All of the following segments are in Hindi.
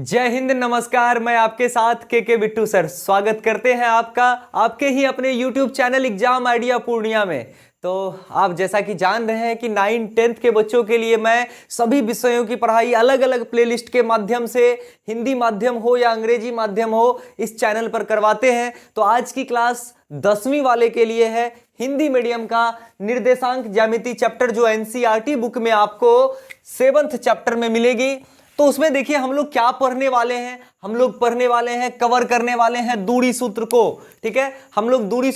जय हिंद, नमस्कार। मैं आपके साथ के बिट्टू सर स्वागत करते हैं आपका आपके ही अपने YouTube channel exam idea Purnia में। तो आप जैसा कि जान रहे हैं कि 9-10th के बच्चों के लिए मैं सभी विषयों की पढ़ाई अलग अलग प्लेलिस्ट के माध्यम से, हिंदी माध्यम हो या अंग्रेजी माध्यम हो, इस चैनल पर करवाते हैं। तो आज की क्लास 10वीं वाले के लिए है, हिंदी मीडियम का निर्देशांक ज्यामिति चैप्टर, जो NCERT बुक में आपको 7th चैप्टर में मिलेगी। तो उसमें देखिए हम लोग क्या पढ़ने वाले हैं। हम लोग पढ़ने वाले हैं, कवर करने वाले हैं दूरी सूत्र को। ठीक है, हम लोग दूरी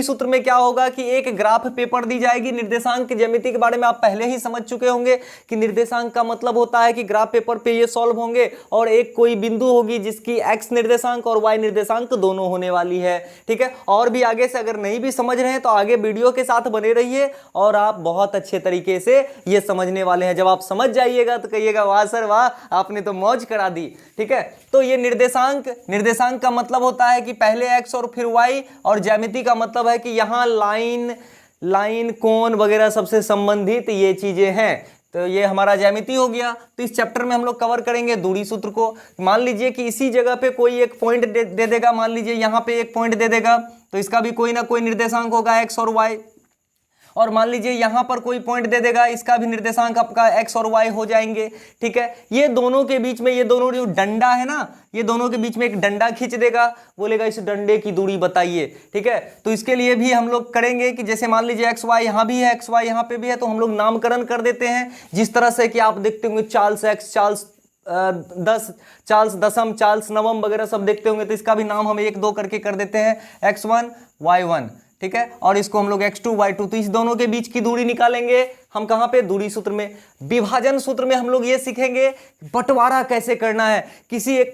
सूत्र में क्या होगा कि एक ग्राफ पेपर दी जाएगी निर्देशांक ज्यामिति के बारे में आप पहले ही समझ चुके होंगे कि निर्देशांक का मतलब होता है कि ग्राफ पेपर पे ये सॉल्व होंगे और एक कोई बिंदु होगी जिसकी x निर्देशांक और y निर्देशांक दोनों होने वाली है। ठीक है, और भी आगे से अगर नहीं भी समझ रहे हैं तो आगे वीडियो के साथ बने रहिए और आप बहुत अच्छे तरीके से ये समझने वाले हैं। जब आप समझ जाइएगा तो कहिएगा वाह सर वाह, आपने तो मौज करा दी। ठीक है, तो ये निर्देशांक का मतलब होता है कि पहले x और फिर y, और ज्यामिति का मतलब है कि यहां लाइन कोण वगैरह सबसे संबंधित ये चीजें हैं। तो ये हमारा ज्यामिति हो गया। तो इस चैप्टर में हम लोग कवर करेंगे दूरी सूत्र को। मान लीजिए कि इसी जगह पे कोई एक पॉइंट दे देगा, मान लीजिए यहां पे एक पॉइंट दे देगा, तो इसका भी कोई ना कोई निर्देशांक होगा x और y। और मान लीजिए यहां पर कोई पॉइंट दे देगा, इसका भी निर्देशांक आपका x और y हो जाएंगे। ठीक है, ये दोनों के बीच में, ये दोनों जो डंडा है ना, ये दोनों के बीच में एक डंडा खींच देगा, बोलेगा इस डंडे की दूरी बताइए। ठीक है, तो इसके लिए भी हम लोग करेंगे कि जैसे मान लीजिए x y यहां भी है, x y यहां पे भी है, तो हम लोग नामकरण कर देते हैं। जिस तरह से कि आप देखते होंगे चार्ल्स x, चार्ल्स 10, चार्ल्स दशम, चार्ल्स नवम वगैरह सब देखते होंगे, तो इसका भी नाम हम 1 2 करके कर देते हैं, x1 y1। ठीक है, और इसको हम लोग x2 y2। तो इस दोनों के बीच की दूरी निकालेंगे हम कहां पे, दूरी सूत्र में। विभाजन सूत्र में हम लोग ये सीखेंगे बंटवारा कैसे करना है।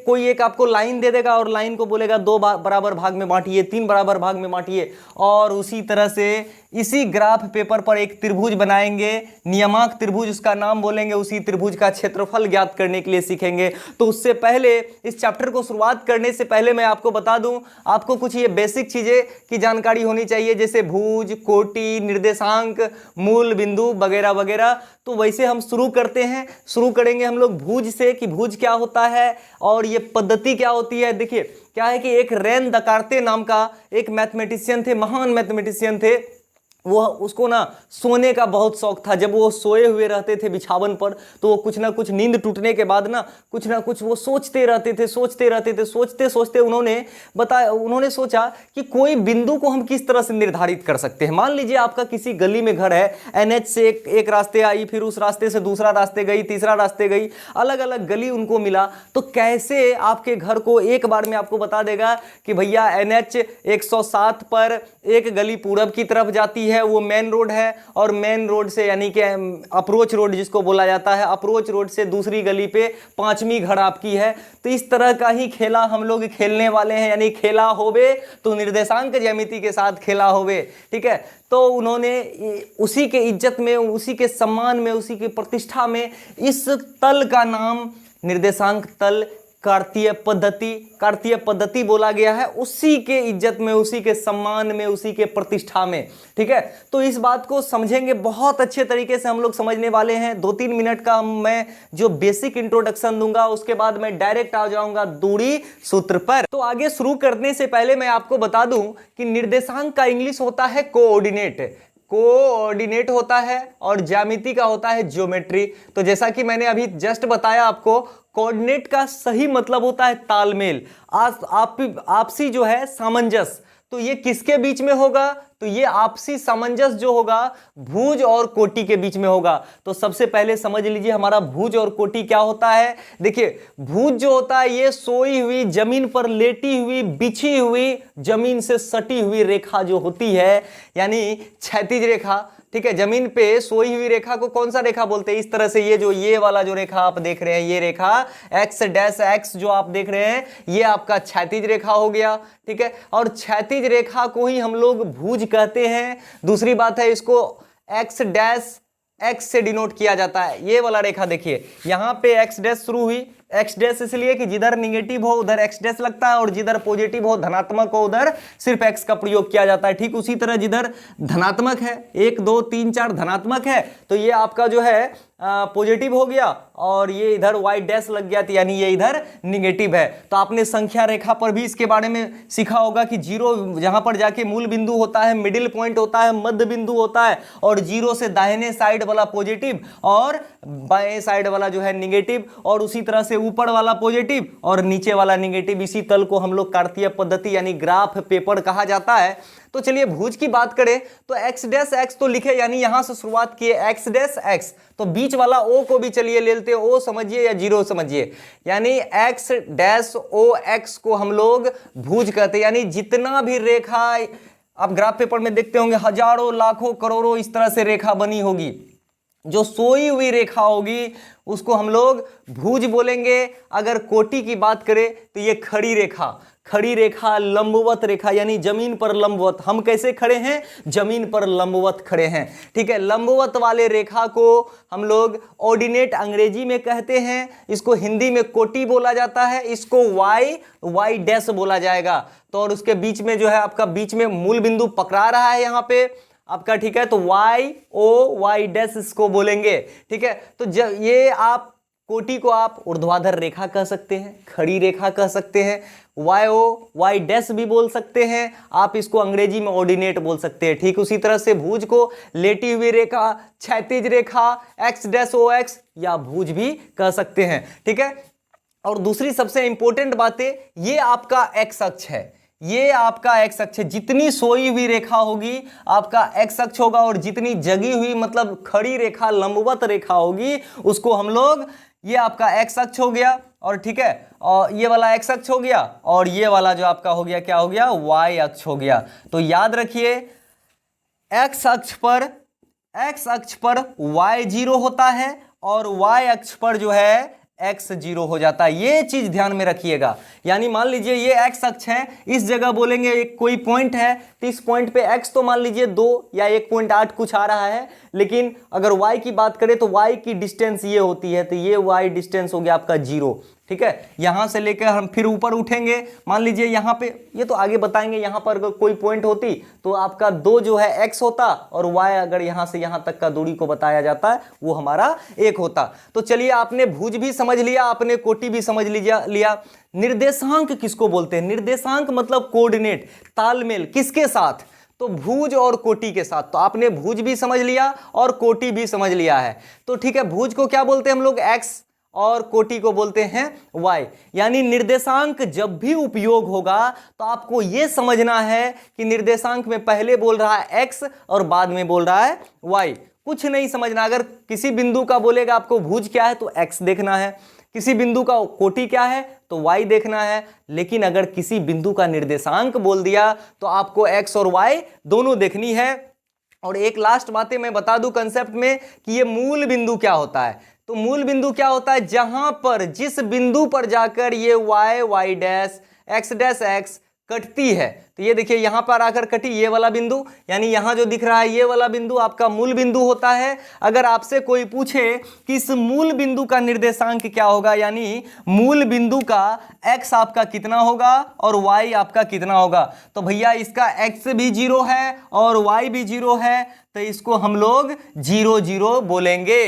कोई एक आपको लाइन दे देगा और लाइन को बोलेगा 2 बराबर भाग में बांटिए, 3 बराबर भाग में बांटिए, और उसी तरह से इसी ग्राफ पेपर पर एक त्रिभुज बनाएंगे, नियमांक त्रिभुज उसका नाम बोलेंगे, उसी त्रिभुज का क्षेत्रफल ज्ञात करने के लिए सीखेंगे। तो उससे पहले, इस चैप्टर को शुरुआत करने से पहले मैं आपको बता दूं, आपको कुछ ये बेसिक चीजें की जानकारी होनी चाहिए, जैसे भुज, कोटि, निर्देशांक, मूल बिंदु वगैरह वगैरह। तो वैसे हम शुरू करेंगे हम लोग भुज से, कि भुज क्या होता है और ये पद्धति क्या होती है। देखिए क्या है कि एक रेन दकार्ते नाम का एक मैथमेटिशियन थे, महान मैथमेटिशियन थे। वो उसको ना सोने का बहुत शौक था। जब वो सोए हुए रहते थे बिछावन पर, तो वो कुछ ना कुछ नींद टूटने के बाद ना कुछ वो सोचते रहते थे। सोचते सोचते उन्होंने सोचा कि कोई बिंदु को हम किस तरह से निर्धारित कर सकते हैं। मान लीजिए आपका किसी गली में घर है, NH से एक रास्ते आई, फिर उस रास्ते से दूसरा रास्ते गई, तीसरा रास्ते गई, अलग अलग गली उनको मिला। तो कैसे आपके घर को एक बार में आपको बता देगा कि भैया NH 107 पर एक गली पूरब की तरफ जाती है, वो मेन रोड है, और मेन रोड से यानी कि अप्रोच रोड जिसको बोला जाता है, अप्रोच रोड से दूसरी गली पे 5वीं घर आपकी है। तो इस तरह का ही खेला हम लोग खेलने वाले हैं, यानी खेला होवे तो निर्देशांक ज्यामिति के साथ खेला होवे। ठीक है, तो उन्होंने उसी के इज्जत में, उसी के सम्मान में, उसी की प्रतिष्ठा में इस तल का नाम निर्देशांक तल कार्तीय पद्धति बोला गया है। उसी के इज्जत में, उसी के सम्मान में, उसी के प्रतिष्ठा में। ठीक है, तो इस बात को समझेंगे, बहुत अच्छे तरीके से हम लोग समझने वाले हैं। 2-3 मिनट का मैं जो बेसिक इंट्रोडक्शन दूंगा, उसके बाद मैं डायरेक्ट आ जाऊंगा दूरी सूत्र पर। तो आगे शुरू करने से पहले मैं आपको बता दूं कि निर्देशांक का इंग्लिश होता है कोऑर्डिनेट होता है, और ज्यामिति का होता है ज्योमेट्री। तो जैसा कि मैंने अभी जस्ट बताया आपको, कोऑर्डिनेट का सही मतलब होता है तालमेल, आपसी जो है सामंजस्य। तो ये किसके बीच में होगा, तो ये आपसी सामंजस्य जो होगा भुज और कोटि के बीच में होगा। तो सबसे पहले समझ लीजिए हमारा भुज और कोटि क्या होता है। देखिए भुज जो होता है, ये सोई हुई, जमीन पर लेटी हुई, बिछी हुई, जमीन से सटी हुई रेखा जो होती है, यानी क्षैतिज रेखा। ठीक है, जमीन पे सोई हुई रेखा को कौन सा रेखा बोलते हैं, इस तरह से ये वाला जो रेखा आप देख रहे हैं, ये रेखा x' जो आप देख रहे हैं, ये आपका क्षैतिज रेखा हो गया। ठीक है, और क्षैतिज रेखा को ही हम लोग भुज कहते हैं। दूसरी बात है, इसको x' से डिनोट किया जाता है। ये वाला रेखा देखिए, यहां पे x' शुरू हुई, x' इसलिए कि जिधर निगेटिव हो उधर x' लगता है, और जिधर पॉजिटिव हो, धनात्मक हो, उधर सिर्फ x का प्रयोग किया जाता है। ठीक उसी तरह जिधर धनात्मक है, 1 2 3 4 धनात्मक है, तो ये आपका जो है पॉजिटिव हो गया और ये इधर y डैश लग गया, तो यानी ये इधर निगेटिव है। तो आपने संख्या रेखा पर भी इसके बारे में सीखा होगा कि जीरो जहां पर जाके मूल बिंदु होता है, मिडिल पॉइंट होता है, मध्य बिंदु होता है, और जीरो से दाहिने साइड वाला पॉजिटिव और बाएं साइड वाला जो है निगेटिव, और उसी तरह से ऊपर वाला पॉजिटिव और नीचे वाला निगेटिव। इसी तल को हम लोग कार्तीय पद्धति यानी ग्राफ पेपर कहा जाता है। तो चलिए भुज की बात करें तो x डैश x तो लिखे, यानी यहां से शुरुआत किए x डैश x, तो बीच वाला o को भी चलिए ले लेते हैं, o समझिए या जीरो समझिए, यानी x डैश o x को हम लोग भुज कहते हैं। यानी जितना भी रेखा आप ग्राफ पेपर में देखते होंगे, हजारों लाखों करोड़ों इस तरह से रेखा बनी होगी, जो सोई हुई रेखा होगी उसको हम लोग भुज बोलेंगे। अगर कोटि की बात करें तो ये खड़ी रेखा, लंबवत रेखा, यानी जमीन पर लंबवत। हम कैसे खड़े हैं? जमीन पर लंबवत खड़े हैं, ठीक है। लंबवत वाले रेखा को हम लोग ऑर्डिनेट अंग्रेजी में कहते हैं, इसको हिंदी में कोटि बोला जाता है, इसको y डैश बोला जाएगा। तो और उसके बीच में जो है आपका बीच में मूल बिंदु पकड़ा रहा है यहाँ पे आपका, ठीक है। तो y डैश इसको बोलेंगे, ठीक है। तो जब ये आप कोटि को आप ऊर्ध्वाधर रेखा कह सकते हैं, खड़ी रेखा कह सकते हैं, y डैश भी बोल सकते हैं, आप इसको अंग्रेजी में ऑर्डिनेट बोल सकते हैं, ठीक। उसी तरह से भुज को लेटी हुई रेखा, क्षैतिज रेखा, x डैश o x या भुज भी कह सकते हैं, ठीक है। और दूसरी सबसे इंपॉर्टेंट बात है, ये आपका x अक्ष है, ये आपका x अक्ष है। जितनी सोई हुई रेखा होगी आपका x अक्ष होगा, और जितनी जगी हुई मतलब खड़ी रेखा, लंबवत रेखा होगी उसको हम लोग, ये आपका x अक्ष हो गया, और ठीक है, और ये वाला x अक्ष हो गया, और ये वाला जो आपका हो गया क्या हो गया? y अक्ष हो गया। तो याद रखिए x अक्ष पर y जीरो होता है और y अक्ष पर जो है x जीरो हो जाता है, ये चीज ध्यान में रखिएगा। यानी मान लीजिए ये x अक्ष है, इस जगह बोलेंगे एक कोई पॉइंट है, तो इस पॉइंट पे x तो मान लीजिए 2 या 1.8 कुछ आ रहा है, लेकिन अगर y की बात करें तो y की डिस्टेंस ये होती है, तो ये y डिस्टेंस हो गया आपका 0, ठीक है। यहां से लेकर हम फिर ऊपर उठेंगे, मान लीजिए यहाँ पे, ये तो आगे बताएंगे, यहाँ पर अगर कोई पॉइंट होती तो आपका 2 जो है x होता, और y अगर यहाँ से यहाँ तक का दूरी को बताया जाता है वो हमारा 1 होता। तो चलिए आपने भुज भी समझ लिया, आपने कोटि भी समझ लिया। निर्देशांक किसको बोलते हैं? निर्देशांक मतलब कोऑर्डिनेट, तालमेल, किसके साथ? तो भुज और कोटि के साथ। तो आपने भुज भी समझ लिया और कोटि भी समझ लिया है, तो ठीक है। भुज को क्या बोलते हैं हम लोग? x, और कोटि को बोलते हैं y। यानी निर्देशांक जब भी उपयोग होगा तो आपको यह समझना है कि निर्देशांक में पहले बोल रहा है x और बाद में बोल रहा है y, कुछ नहीं समझना। अगर किसी बिंदु का बोलेगा आपको भुज क्या है तो x देखना है, किसी बिंदु का कोटि क्या है तो y देखना है, लेकिन अगर किसी बिंदु का निर्देशांक बोल दिया तो आपको x और y दोनों देखनी है। और एक लास्ट बातें मैं बता दूं कंसेप्ट में कि ये मूल बिंदु क्या होता है। तो मूल बिंदु क्या होता है? जहां पर, जिस बिंदु पर जाकर ये y dash x dash x कटती है, तो ये देखिए यहां पर आकर कटी ये वाला बिंदु, यानी यहां जो दिख रहा है ये वाला बिंदु आपका मूल बिंदु होता है। अगर आपसे कोई पूछे कि इस मूल बिंदु का निर्देशांक क्या होगा, यानी मूल बिंदु का x आपका कितना होगा और y आपका कितना होगा, तो भैया इसका x भी 0 है और y भी 0 है, तो इसको हम लोग 0 0 बोलेंगे।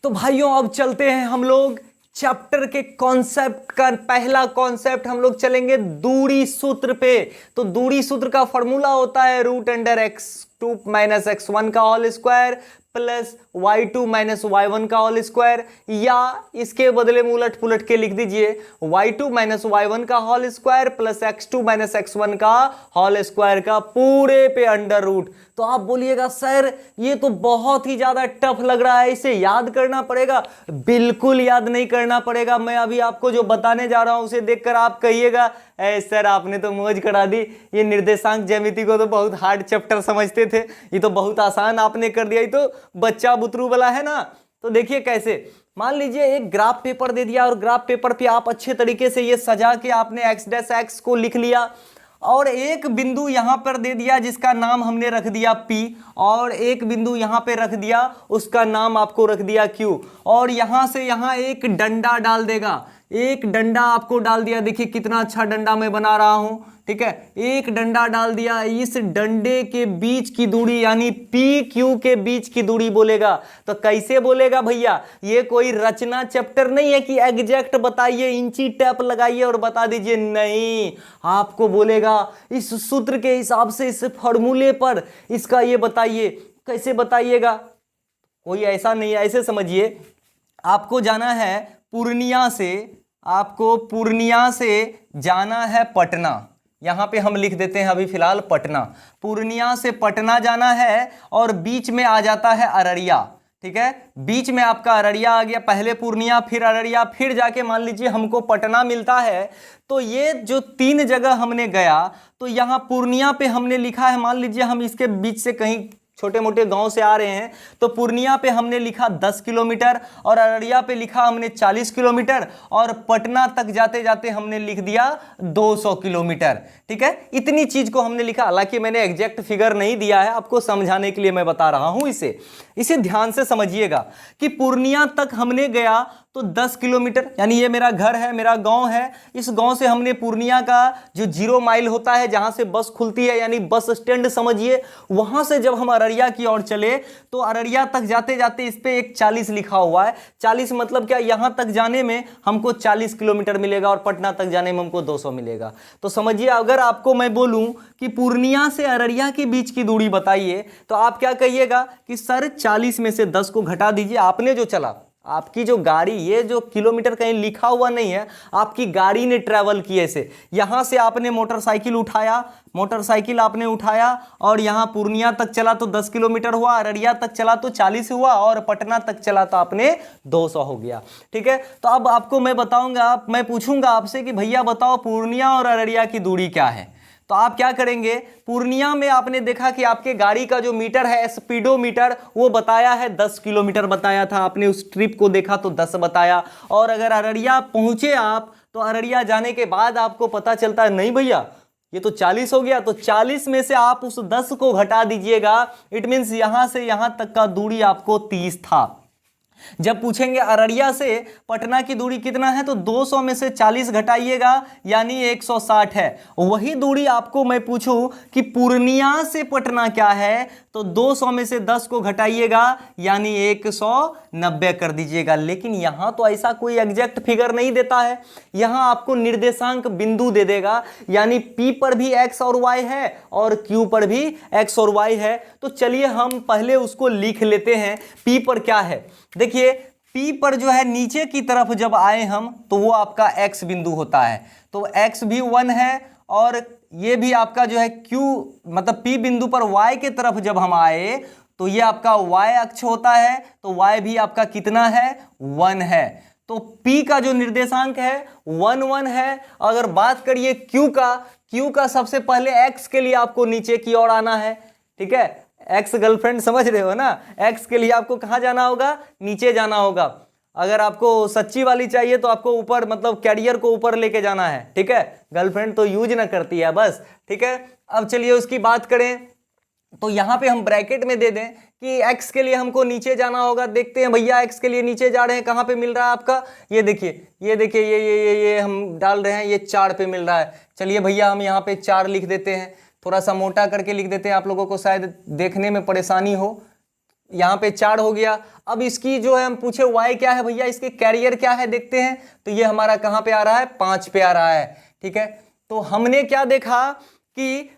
तो भाइयों अब चलते हैं हम लोग चैप्टर के कॉन्सेप्ट का पहला कॉन्सेप्ट हम लोग चलेंगे दूरी सूत्र पे। तो दूरी सूत्र का फॉर्मूला होता है √x2 - x1 का whole square plus y2 - y1 का होल स्क्वायर, या इसके बदले में उलट पुलट के लिख दीजिए y2 - y1 का whole square plus x2 - x1 का होल स्क्वायर का पूरे पे अंडर रूट। तो आप बोलिएगा सर ये तो बहुत ही ज्यादा टफ लग रहा है, इसे याद करना पड़ेगा। बिल्कुल याद नहीं करना पड़ेगा, मैं अभी आपको जो बताने जा रहा हूं उसे देखकर आप कहिएगा सर आपने तो मौज करा दी, ये निर्देशांक ज्यामिति को तो बहुत हार्ड चैप्टर समझते थे, ये तो बहुत आसान आपने कर दिया, ये तो बच्चा बुतरू वाला है ना। तो देखिए कैसे, मान लीजिए एक ग्राफ पेपर दे दिया और ग्राफ पेपर पे आप अच्छे तरीके से ये सजा के आपने x डैश x को लिख लिया, और एक बिंदु यहां पर दे दिया जिसका नाम हमने रख दिया P, और एक बिंदु यहां पे रख दिया उसका नाम आपको रख दिया Q, और यहां से यहां एक डंडा डाल देगा, एक डंडा आपको डाल दिया। देखिए कितना अच्छा डंडा मैं बना रहा हूं, ठीक है, एक डंडा डाल दिया, इस डंडे के बीच की दूरी यानी पी क्यू के बीच की दूरी बोलेगा। तो कैसे बोलेगा भैया, ये कोई रचना चैप्टर नहीं है कि एग्जैक्ट बताइए, इंची टैप लगाइए और बता दीजिए, नहीं, आपको बोलेगा इस सूत्र के हिसाब से, इस फॉर्मूले पर इसका ये बताइए। कैसे बताइएगा, कोई ऐसा नहीं है, ऐसे समझिए, आपको जाना है पूर्णिया से, आपको पूर्णिया से जाना है पटना, यहां पे हम लिख देते हैं अभी फिलहाल पटना, पूर्णिया से पटना जाना है और बीच में आ जाता है अररिया। ठीक है, बीच में आपका अररिया आ गया, पहले पूर्णिया फिर अररिया, फिर जाके मान लीजिए हमको पटना मिलता है। तो ये जो 3 जगह हमने गया, तो यहाँ पूर्णिया पे हमने लिखा है, मान लीजिए हम इसके बीच से कहीं छोटे मोटे गांव से आ रहे हैं, तो पूर्णिया पे हमने लिखा 10 किलोमीटर और अररिया पे लिखा हमने 40 किलोमीटर और पटना तक जाते जाते हमने लिख दिया 200 किलोमीटर। ठीक है, इतनी चीज को हमने लिखा, हालांकि मैंने एग्जैक्ट फिगर नहीं दिया है, आपको समझाने के लिए मैं बता रहा हूं। इसे ध्यान से समझिएगा कि पूर्णिया तक हमने गया तो 10 किलोमीटर, यानी ये मेरा घर है, मेरा गांव है, इस गांव से हमने पूर्णिया का जो 0 माइल होता है जहां से बस खुलती है, यानी बस स्टैंड समझिए, वहां से जब हम अररिया की ओर चले तो अररिया तक जाते जाते इस पे एक 40 लिखा हुआ है। 40 मतलब क्या, यहां तक जाने में हमको 40 किलोमीटर मिलेगा और पटना तक जाने में हमको 200 मिलेगा। तो समझिए, अगर आपको मैं बोलूं कि पूर्णिया से अररिया के बीच की दूरी बताइए, तो आप क्या कहिएगा कि सर 40 में से 10 को घटा दीजिए। आपने जो चला, आपकी जो गाड़ी, ये जो किलोमीटर कहीं लिखा हुआ नहीं है, आपकी गाड़ी ने ट्रैवल किए से, यहां से आपने मोटरसाइकिल उठाया, मोटरसाइकिल आपने उठाया और यहां पूर्णिया तक चला तो 10 किलोमीटर हुआ, अररिया तक चला तो 40 हुआ और पटना तक चला तो आपने 200 हो गया। ठीक है, तो अब आपको मैं बताऊंगा, मैं पूछूंगा आपसे कि भैया बताओ पूर्णिया और अररिया की दूरी क्या है। तो आप क्या करेंगे, पूर्णिया में आपने देखा कि आपके गाड़ी का जो मीटर है, स्पीडोमीटर, वो बताया है 10 किलोमीटर बताया था, आपने उस ट्रिप को देखा तो 10 बताया। और अगर अररिया पहुंचे आप, तो अररिया जाने के बाद आपको पता चलता है नहीं भैया ये तो 40 हो गया, तो 40 में से आप उस 10 को घटा दीजिएगा। इट मीन्स यहां से यहां तक का दूरी आपको 30 था। जब पूछेंगे अररिया से पटना की दूरी कितना है, तो 200 में से 40 घटाइएगा यानी 160 है। वही दूरी आपको मैं पूछूं कि पूर्णिया से पटना क्या है, तो 200 में से 10 को घटाइएगा यानी 190 कर दीजिएगा। लेकिन यहां तो ऐसा कोई एग्जैक्ट फिगर नहीं देता है, यहां आपको निर्देशांक बिंदु दे देगा, यानी P पर भी x और y है और Q पर भी x और y है। तो चलिए हम पहले उसको लिख लेते हैं। P पर क्या है, देखिए P पर जो है नीचे की तरफ जब आए हम, तो वो आपका x बिंदु होता है, तो x भी 1 है और ये भी आपका जो है Q मतलब P बिंदु पर y के तरफ जब हम आए तो ये आपका y अक्ष होता है, तो y भी आपका कितना है, 1 है। तो P का जो निर्देशांक है 1 1 है। अगर बात करिए Q का सबसे पहले x के लिए आपको नीचे की ओर आना है। ठीक है, एक्स गर्लफ्रेंड समझ रहे हो ना, एक्स के लिए आपको कहां जाना होगा, नीचे जाना होगा। अगर आपको सच्ची वाली चाहिए तो आपको ऊपर, मतलब कैरियर को ऊपर लेके जाना है। ठीक है, गर्लफ्रेंड तो यूज ना करती है बस। ठीक है, अब चलिए उसकी बात करें, तो यहां पे हम ब्रैकेट में दे दें कि x के लिए हमको नीचे जाना होगा। देखते हैं भैया x के लिए नीचे जा रहे हैं, कहां पे मिल रहा है आपका, ये देखिए ये हम डाल रहे हैं, ये 4 पे मिल रहा है। चलिए भैया हम यहाँ पे 4 लिख देते हैं, थोड़ा सा मोटा करके लिख देते हैं, आप लोगों को शायद देखने में परेशानी हो। यहाँ पे 4 हो गया। अब इसकी जो है हम पूछे y क्या है भैया, इसके कैरियर क्या है देखते हैं, तो ये हमारा कहाँ पे आ रहा है, 5 पे आ रहा है। ठीक है, तो हमने क्या देखा कि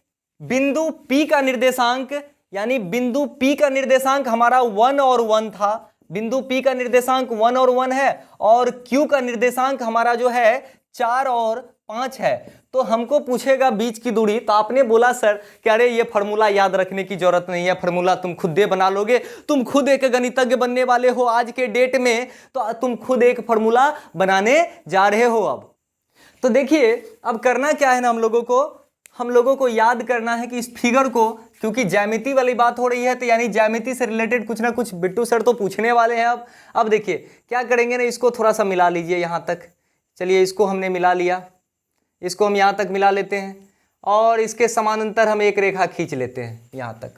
बिंदु P का निर्देशांक, यानी बिंदु P का निर्देशांक हमारा 1 और 1 था। बिंदु P का निर्देशांक 1 और 1 है और Q का निर्देशांक हमारा जो है 4 और 5 है। तो हमको पूछेगा बीच की दूरी, तो आपने बोला सर कि अरे ये फार्मूला याद रखने की जरूरत नहीं है, फार्मूला तुम खुद दे बना लोगे, तुम खुद एक गणितज्ञ बनने वाले हो आज के डेट में, तो तुम खुद एक फार्मूला बनाने जा रहे हो। अब तो देखिए, अब करना क्या है ना, हम लोगों को याद करना है कि इस फिगर को, क्योंकि ज्यामिति वाली बात हो रही है, तो यानी ज्यामिति से रिलेटेड कुछ ना कुछ बिट्टू सर तो पूछने वाले हैं। अब देखिए क्या करेंगे ना, इसको थोड़ा सा मिला लीजिए यहाँ तक। चलिए इसको हमने मिला लिया, इसको हम यहाँ तक मिला लेते हैं और इसके समानांतर हम एक रेखा खींच लेते हैं यहाँ तक।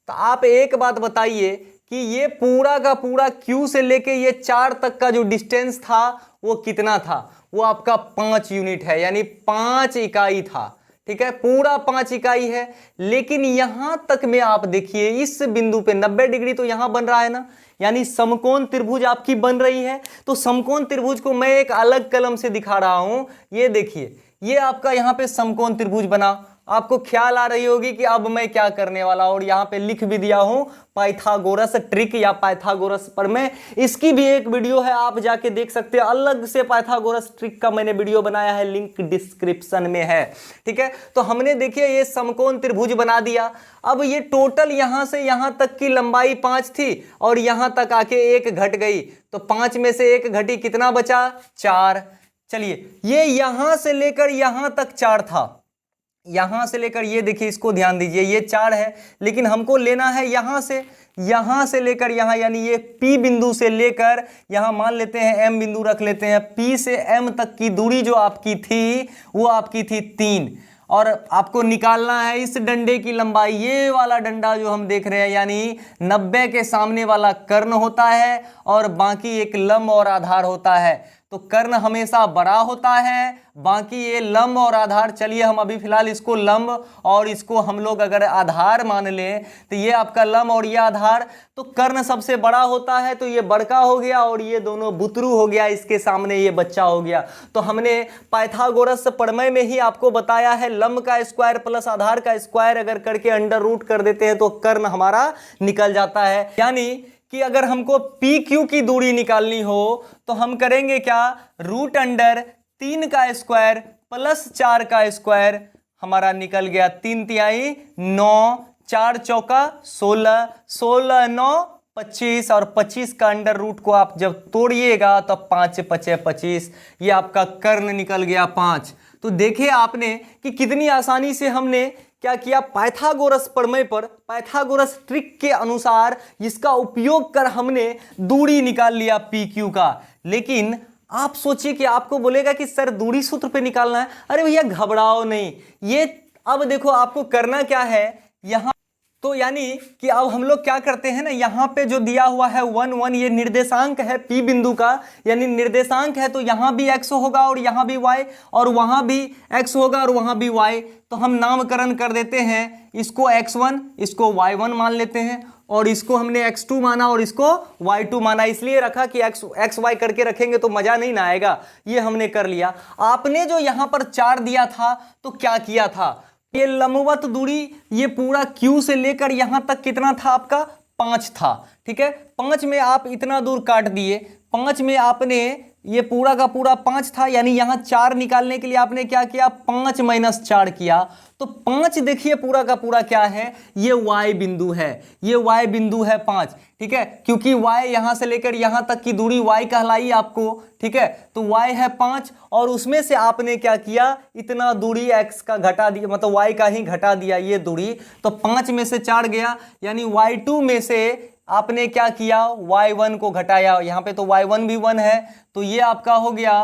तो आप एक बात बताइए कि ये पूरा का पूरा Q से लेके ये 4 तक का जो डिस्टेंस था वो कितना था, वो आपका 5 यूनिट है, यानी 5 इकाई था। ठीक है, पूरा 5 इकाई है। लेकिन यहां तक में आप देखिए इस बिंदु पे 90 डिग्री तो यहां बन रहा है ना, यानी समकोण त्रिभुज आपकी बन रही है। तो समकोण त्रिभुज को मैं एक अलग कलम से दिखा रहा हूं। ये देखिए, ये आपका यहां पे समकोण त्रिभुज बना। आपको ख्याल आ रही होगी कि अब मैं क्या करने वाला हूं, और यहां पे लिख भी दिया हूं पाइथागोरस ट्रिक या पाइथागोरस पर मैं, इसकी भी एक वीडियो है, आप जाके देख सकते हैं। अलग से पाइथागोरस ट्रिक का मैंने वीडियो बनाया है, लिंक डिस्क्रिप्शन में है। ठीक है, तो हमने देखिए ये समकोण त्रिभुज बना दिया। अब ये टोटल यहां से यहां तक की लंबाई 5 थी और यहां तक आके 1 घट गई, तो 5 में से 1 घटी, कितना बचा? 4। चलिए, ये यहां से लेकर यहां तक 4 था, यहां से लेकर, ये देखिए इसको ध्यान दीजिए, ये 4 है, लेकिन हमको लेना है यहां से लेकर यहां, यानी ये P बिंदु से लेकर यहां मान लेते हैं M बिंदु रख लेते हैं। P से M तक की दूरी जो आपकी थी वो आपकी थी 3, और आपको निकालना है इस डंडे की लंबाई। ये वाला डंडा जो हम देख रहे हैं, यानी 90 के सामने वाला कर्ण होता है और बाकी एक लंब और आधार होता है। तो कर्ण हमेशा बड़ा होता है, बाकी ये लंब और आधार। चलिए हम अभी फिलहाल इसको लंब और इसको हम लोग अगर आधार मान लें, तो ये आपका लंब और ये आधार। तो कर्ण सबसे बड़ा होता है, तो ये बड़का हो गया और ये दोनों बुतरू हो गया, इसके सामने ये बच्चा हो गया। तो हमने पाइथागोरस प्रमेय में ही आपको बताया है, लंब का स्क्वायर प्लस आधार का स्क्वायर अगर करके अंडर रूट कर देते हैं तो कर्ण हमारा निकल जाता है। यानी कि अगर हमको पी क्यू की दूरी निकालनी हो तो हम करेंगे क्या? रूट अंडर 3 का स्क्वायर प्लस 4 का स्क्वायर, हमारा निकल गया 3 तिहाई 9, 4 चौका 16, 16 9 25, और 25 का अंडर रूट को आप जब तोड़िएगा तो 5 5 25, ये आपका कर्ण निकल गया 5। तो देखिए आपने कि कितनी आसानी से हमने क्या किया, पाइथागोरस प्रमेय पर, पाइथागोरस ट्रिक के अनुसार इसका उपयोग कर हमने दूरी निकाल लिया पी क्यू का। लेकिन आप सोचिए कि आपको बोलेगा कि सर दूरी सूत्र पे निकालना है। अरे भैया घबराओ नहीं, ये अब देखो आपको करना क्या है यहां। तो यानी कि अब हम लोग क्या करते हैं ना, यहाँ पे जो दिया हुआ है 1 1, ये निर्देशांक है P बिंदु का, यानी निर्देशांक है, तो यहाँ भी x होगा और यहाँ भी y, और वहाँ भी x होगा और वहाँ भी y। तो हम नामकरण कर देते हैं, इसको x1 इसको y1 मान लेते हैं, और इसको हमने x2 माना और इसको y2 माना। इसलिए रखा कि x y करके रखेंगे तो मजा नहीं ना आएगा, ये हमने कर लिया। आपने जो यहाँ पर 4 दिया था तो क्या किया था, ये लंबवत दूरी ये पूरा Q से लेकर यहां तक कितना था आपका? 5 था। ठीक है, 5 में आप इतना दूर काट दिए, 5 में आपने ये पूरा का पूरा 5 था, यानी यहां 4 निकालने के लिए आपने क्या किया? 5 - 4 किया। तो 5 देखिए पूरा का पूरा क्या है, ये y बिंदु है, ये y बिंदु है 5। ठीक है, क्योंकि y यहां से लेकर यहां तक की दूरी y कहलाई आपको। ठीक है, तो y है 5, और उसमें से आपने क्या किया, इतना दूरी x का घटा दिया, मतलब y का ही घटा दिया ये दूरी। तो 5 में से 4 गया, यानी y2 में से आपने क्या किया, y1 को घटाया। यहाँ पे तो y1 भी 1 है, तो ये आपका हो गया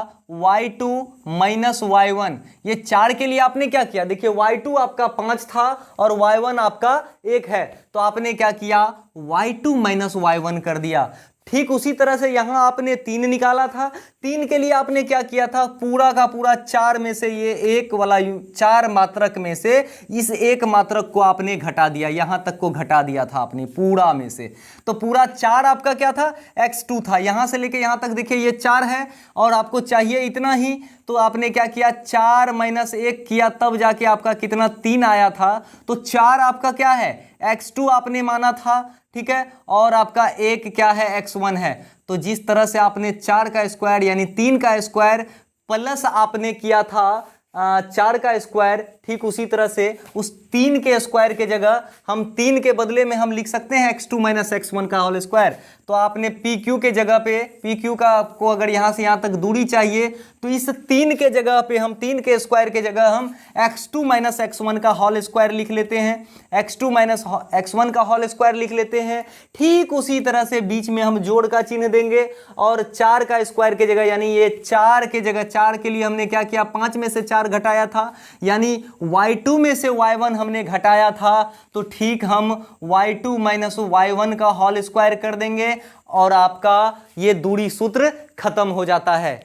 y2 - y1। ये 4 के लिए आपने क्या किया, देखिए y2 आपका 5 था और y1 आपका 1 है, तो आपने क्या किया, y2 - y1 कर दिया। ठीक उसी तरह से यहां आपने 3 निकाला था, 3 के लिए आपने क्या किया था, पूरा का पूरा 4 में से ये एक वाला 4 मात्रक में से इस एक मात्रक को आपने घटा दिया, यहां तक को घटा दिया था आपने पूरा में से। तो पूरा 4 आपका क्या था, x2 था। यहां से लेके यहां तक देखिए ये 4 है और आपको चाहिए इतना ही, तो आपने क्या किया, 4 - 1 किया, तब जाके आपका कितना 3 आया था। तो 4 आपका क्या है, x2 आपने माना था। ठीक है, और आपका 1 क्या है, x1 है। तो जिस तरह से आपने 4 का स्क्वायर यानी 3 का स्क्वायर प्लस आपने किया था 4 का स्क्वायर, ठीक उसी तरह से उस 3 के स्क्वायर के जगह हम 3 के बदले में हम लिख सकते हैं x2 - x1 का होल स्क्वायर। तो आपने PQ के जगह पे, PQ का को अगर यहाँ से यहाँ तक दूरी चाहिए तो इस 3 के जगह पे हम 3 के स्क्वायर के जगह हम x2 - x1 का होल स्क्वायर लिख लेते हैं, x2 - x1 का होल स्क्वायर लिख लेते हैं। ठीक उसी तरह से बीच में हम जोड़ का चिन्ह देंगे और 4 का स्क्वायर के जगह, यानी ये 4 के जगह 4 के लिए हमने क्या किया, 5 में से 4 घटाया था, यानी y2 में से y1 हमने घटाया था। तो ठीक हम y2 - y1 का होल स्क्वायर कर देंगे और आपका ये दूरी सूत्र खत्म हो जाता है।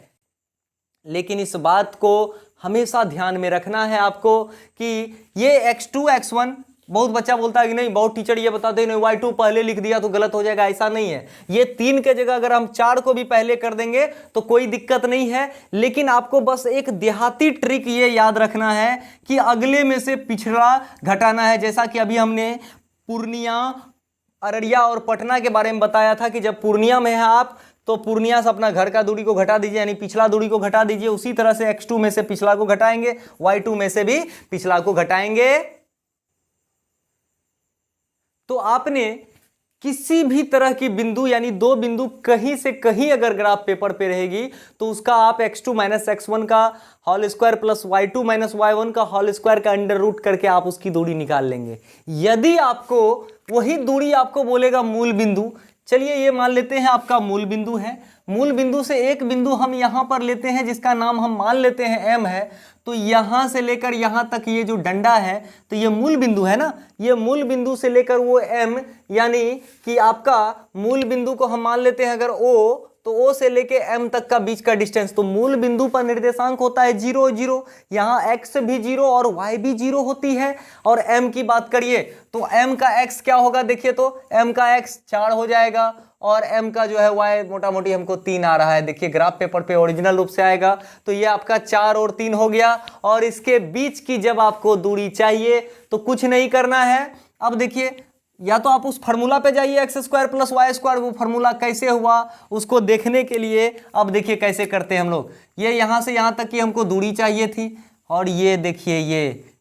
लेकिन इस बात को हमेशा ध्यान में रखना है आपको कि ये x2 x1, बहुत बच्चा बोलता है कि नहीं बहुत टीचर ये बताते हैं नहीं y2 पहले लिख दिया तो गलत हो जाएगा, ऐसा नहीं है। ये 3 के जगह अगर हम 4 को भी पहले कर देंगे तो कोई दिक्कत नहीं है, लेकिन आपको बस एक देहाती ट्रिक ये याद रखना है कि अगले में से पिछड़ा घटाना है। जैसा कि अभी हमने पूर्णिया, अररिया और पटना के बारे में बताया था कि जब पूर्णिया में है आप तो पूर्णिया से अपना घर का दूरी को घटा दीजिए, यानी पिछला दूरी को घटा दीजिए। उसी तरह से x2 में से पिछला को घटाएंगे, y2 में से भी पिछला को घटाएंगे। तो आपने किसी भी तरह की बिंदु यानी 2 बिंदु कहीं से कहीं अगर ग्राफ पेपर पे रहेगी तो उसका आप x2 माइनस x1 का whole square plus y2 minus y1 का होल स्क्वायर का अंडर रूट करके आप उसकी दूरी निकाल लेंगे। यदि आपको वही दूरी आपको बोलेगा मूल बिंदु, चलिए ये मान लेते हैं आपका मूल बिंदु है, मूल बिंदु से एक बिंदु हम यहां पर लेते हैं जिसका नाम हम मान लेते हैं m है, तो यहां से लेकर यहां तक ये जो डंडा है तो ये मूल बिंदु है ना, ये मूल बिंदु से लेकर वो m, यानी कि आपका मूल बिंदु को हम मान लेते हैं अगर o, तो o से लेके m तक का बीच का डिस्टेंस, तो मूल बिंदु पर निर्देशांक होता है 0 0, यहाँ x भी 0 और y भी 0 होती है। और m की बात करिए तो m का x क्या होगा, देखिए तो m का x 4 हो जाएगा और m का जो है y मोटा मोटी हमको 3 आ रहा है, देखिए ग्राफ पेपर पे ओरिजिनल रूप से आएगा। तो ये आपका 4 और 3 हो गया। और इसके बीच की जब आपको दूरी चाहिए तो कुछ नहीं करना है। अब देखिए या तो आप उस फार्मूला पे जाइए x square plus y square, वो फार्मूला कैसे हुआ उसको देखने के लिए अब देखिए कैसे करते हैं हम लोग। ये यहाँ से यहाँ तक की हमको दूरी चाहिए थी और ये देखिए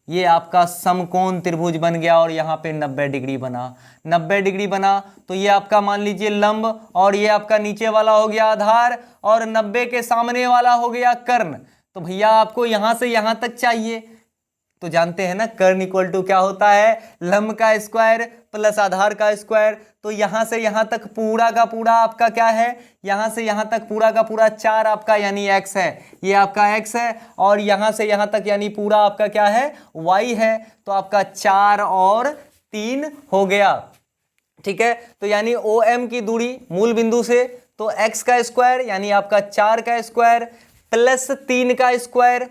ये आपका समकोण त्रिभुज बन गया और यहाँ पे 90 डिग्री बना, 90 डिग्री बना। तो ये आपका मान लीजिए लंब और ये आपका नीचे वाला हो गया आधार और 90 के सामने वाला हो गया कर्ण। तो भैया आपको यहाँ से यहाँ तक चाहिए, तो जानते हैं ना कर्ण इक्वल टू क्या होता है, लंब का स्क्वायर प्लस आधार का स्क्वायर। तो यहाँ से यहाँ तक पूरा का पूरा आपका क्या है, यहाँ से यहाँ तक पूरा का पूरा 4 आपका यानी x है, ये आपका x है। और यहाँ से यहाँ तक यानी पूरा आपका क्या है, y है। तो आपका 4 और 3 हो गया, ठीक है। तो यानी OM की दूरी मूल बिंदु से तो x का स्क्वायर यानी आपका 4 का स्क्वायर प्लस 3 का स्क्वायर,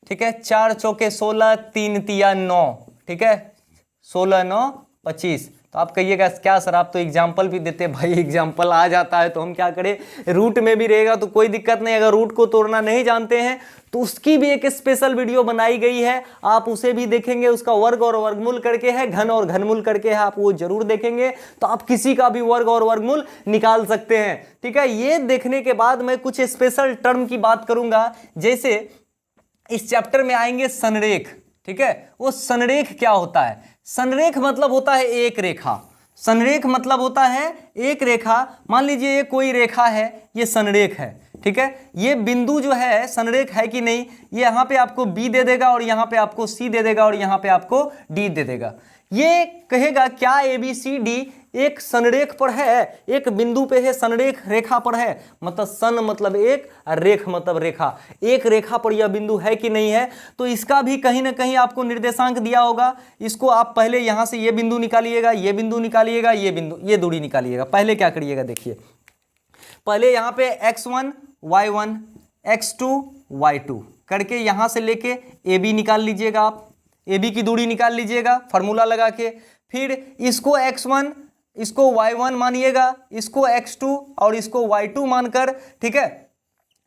ठीक है। 4 चौके 16, 3 तिया 9, ठीक है, 16 9 25। तो आप कहिएगा क्या सर आप तो एग्जाम्पल भी देते, भाई एग्जाम्पल आ जाता है तो हम क्या करें, रूट में भी रहेगा तो कोई दिक्कत नहीं। अगर रूट को तोड़ना नहीं जानते हैं तो उसकी भी एक स्पेशल वीडियो बनाई गई है, आप उसे भी देखेंगे। उसका वर्ग और वर्गमूल करके है, घन और घनमूल करके है, आप वो जरूर देखेंगे तो आप किसी का भी वर्ग और वर्गमूल निकाल सकते हैं, ठीक है। ये देखने के बाद मैं कुछ स्पेशल टर्म की बात करूंगा, जैसे इस चैप्टर में आएंगे संरेख, ठीक है। वो संरेख क्या होता है, संरेख मतलब होता है एक रेखा, संरेख मतलब होता है एक रेखा। मान लीजिए ये कोई रेखा है, ये संरेख है, ठीक है। ये बिंदु जो है संरेख है कि नहीं, ये यहाँ पे आपको B दे देगा और यहाँ पे आपको C दे देगा और यहाँ पे आपको D दे देगा। ये कहेगा क्या ABCD एक संरेख पर है, एक बिंदु पे है, संरेख रेखा पर है, मतलब सन मतलब एक, रेख मतलब रेखा, एक रेखा पर यह बिंदु है कि नहीं है। तो इसका भी कहीं ना कहीं आपको निर्देशांक दिया होगा। इसको आप पहले यहां से ये बिंदु निकालिएगा, ये बिंदु निकालिएगा, ये बिंदु, ये दूरी निकालिएगा। पहले क्या करिएगा, देखिए पहले यहाँ पे x1 y1 x2 y2 करके यहां से लेके AB निकाल लीजिएगा, आप AB की दूरी निकाल लीजिएगा फार्मूला लगा के। फिर इसको x1 इसको y1 मानिएगा, इसको x2 और इसको y2 मानकर, ठीक है,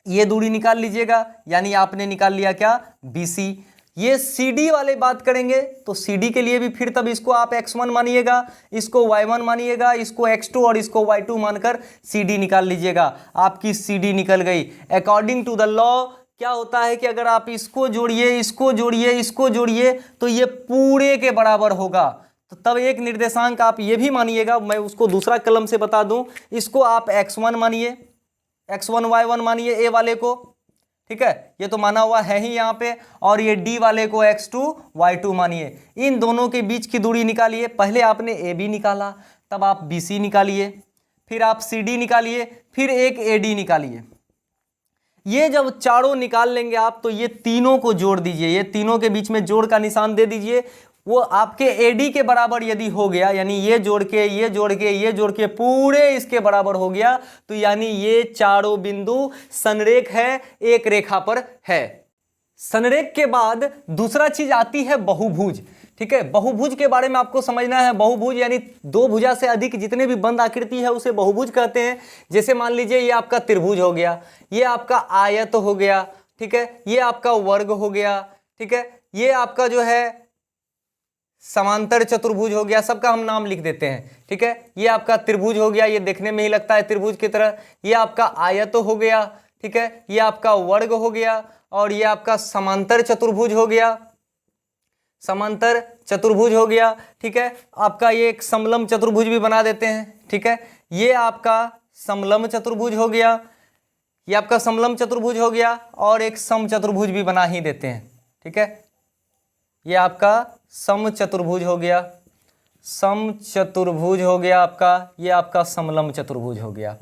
ये दूरी निकाल लीजिएगा। यानी आपने निकाल लिया क्या, BC। ये CD वाले बात करेंगे तो CD के लिए भी फिर तब इसको आप x1 मानिएगा, इसको y1 मानिएगा, इसको x2 और इसको y2 मानकर CD निकाल लीजिएगा। आपकी CD निकल गई। अकॉर्डिंग टू द लॉ क्या होता है कि अगर आप इसको जोड़िए, इसको जोड़िए, इसको जोड़िए तो ये पूरे के बराबर होगा। तो तब एक निर्देशांक आप ये भी मानिएगा, मैं उसको दूसरा कलम से बता दूं, इसको आप x1 मानिए, x1 y1 मानिए ए वाले को, ठीक है, ये तो माना हुआ है ही यहाँ पे। और ये D वाले को x2 y2 मानिए। इन दोनों के बीच की दूरी निकालिए। पहले आपने AB निकाला, तब आप BC निकालिए, फिर आप CD निकालिए, फिर एक AD निकालिए। ये जब चारों निकाल लेंगे आप तो ये तीनों को जोड़ दीजिए, ये तीनों के बीच में जोड़ का निशान दे दीजिए। वो आपके एडी के बराबर यदि हो गया, यानी ये जोड़ के ये जोड़ के ये जोड़ के पूरे इसके बराबर हो गया, तो यानी ये चारों बिंदु संरेख है, एक रेखा पर है। संरेख के बाद दूसरा चीज आती है बहुभुज। ठीक है, बहुभुज के बारे में आपको समझना है। बहुभुज यानी दो भुजा से अधिक जितने भी बंद आकृति है उसे बहुभुज कहते हैं। जैसे मान लीजिए ये आपका त्रिभुज हो गया, ये आपका आयत हो गया, ठीक है, ये आपका वर्ग हो गया, ठीक है, ये आपका जो है समांतर चतुर्भुज हो गया, सबका हम नाम लिख देते हैं। ठीक है, ये आपका त्रिभुज हो गया, ये देखने में ही लगता है त्रिभुज की तरह। ये आपका आयत हो गया, ठीक है, ये आपका वर्ग हो गया, और ये आपका समांतर चतुर्भुज हो गया, समांतर चतुर्भुज हो गया। ठीक है, आपका ये एक समलंब चतुर्भुज भी बना देते हैं। ठीक है, ये आपका समलंब चतुर्भुज हो गया, ये आपका समलंब चतुर्भुज हो गया, और एक सम चतुर्भुज भी बना ही देते हैं। ठीक है, ये आपका सम चतुर्भुज हो गया, सम चतुर्भुज हो गया आपका, ये आपका समलंब चतुर्भुज हो गया।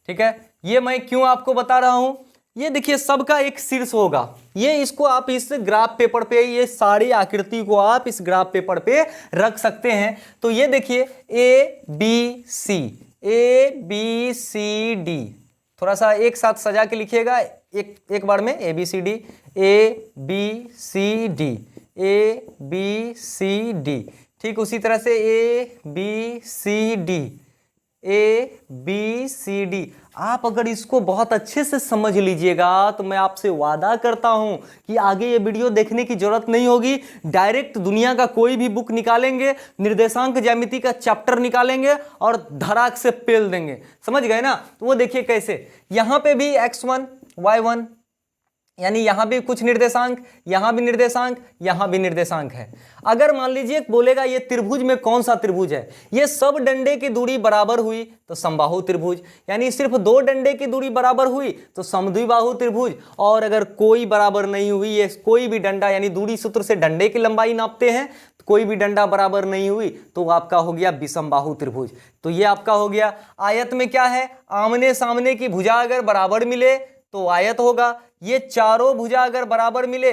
ठीक है, ये मैं क्यों आपको बता रहा हूं, ये देखिए सबका एक शीर्ष होगा, ये इसको आप इस ग्राफ पेपर पे, ये सारी आकृति को आप इस ग्राफ पेपर पे रख सकते हैं। तो ये देखिए ए बी सी डी, थोड़ा सा एक साथ सजा के लिखिएगा एक बार में, A B C D, A B C D, A B C D. ठीक उसी तरह से A B C D, A B C D. आप अगर इसको बहुत अच्छे से समझ लीजिएगा तो मैं आपसे वादा करता हूं कि आगे ये वीडियो देखने की जरूरत नहीं होगी, डायरेक्ट दुनिया का कोई भी बुक निकालेंगे, निर्देशांक ज्यामिति का चैप्टर निकालेंगे और धड़ाक से पेल देंगे। समझ गए ना? तो वो देखिए कैसे, यहां पे भी x1 y1, यानी यहां भी कुछ निर्देशांक, यहां भी निर्देशांक, यहां भी निर्देशांक है। अगर मान लीजिए बोलेगा ये त्रिभुज में कौन सा त्रिभुज है, ये सब डंडे की दूरी बराबर हुई तो समबाहु त्रिभुज, यानी सिर्फ दो डंडे की दूरी बराबर हुई तो समद्विबाहु त्रिभुज, और अगर कोई बराबर नहीं हुई, ये कोई भी डंडा, यानी दूरी सूत्र से डंडे की लंबाई नापते हैं, तो कोई भी डंडा बराबर नहीं हुई तो आपका हो गया विषमबाहु त्रिभुज। तो ये आपका हो गया। आयत में क्या है, आमने सामने की भुजा अगर बराबर मिले तो आयत होगा, ये चारों भुजा अगर बराबर मिले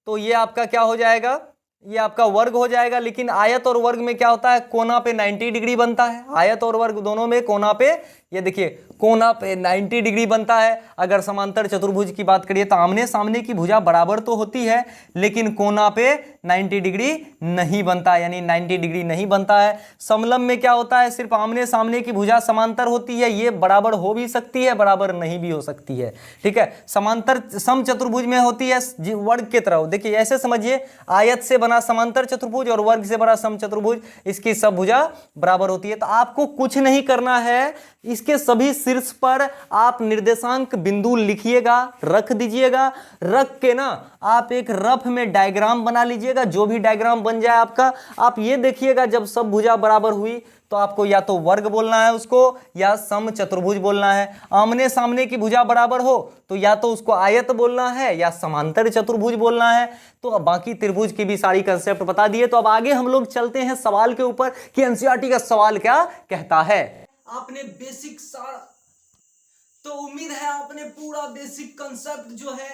तो ये आपका क्या हो जाएगा, ये आपका वर्ग हो जाएगा। लेकिन आयत और वर्ग में क्या होता है, कोना पे 90 डिग्री बनता है। आयत और वर्ग दोनों में कोना पे, ये देखिए कोना पे 90 डिग्री बनता है। अगर समांतर चतुर्भुज की बात करिए तो आमने सामने की भुजा बराबर तो होती है लेकिन कोना पे 90 डिग्री नहीं बनता, यानी 90 डिग्री नहीं बनता है। समलंब में क्या होता है, सिर्फ आमने सामने की भुजा समांतर होती है, ये बराबर हो भी सकती है, बराबर नहीं भी हो सकती है। ठीक है, समांतर सम चतुर्भुज में होती है वर्ग की तरह। देखिए ऐसे समझिए, आयत से बना समांतर चतुर्भुज और वर्ग से बना सम चतुर्भुज, इसकी सब भुजा बराबर होती है। तो आपको कुछ नहीं करना है, इसके सभी शीर्ष पर आप निर्देशांक बिंदु लिखिएगा, रख दीजिएगा, रख के ना आप एक रफ में डायग्राम बना लीजिएगा। जो भी डायग्राम बन जाए आपका, आप ये देखिएगा जब सब भुजा बराबर हुई तो आपको या तो वर्ग बोलना है उसको, या सम चतुर्भुज बोलना है। आमने सामने की भुजा बराबर हो तो या तो उसको आयत बोलना है या समांतर चतुर्भुज बोलना है। तो अब बाकी त्रिभुज की भी सारी कंसेप्ट बता दिए। तो अब आगे हम लोग चलते हैं सवाल के ऊपर कि एनसीईआरटी का सवाल क्या कहता है। आपने बेसिक सारा, तो उम्मीद है आपने पूरा बेसिक कंसेप्ट जो है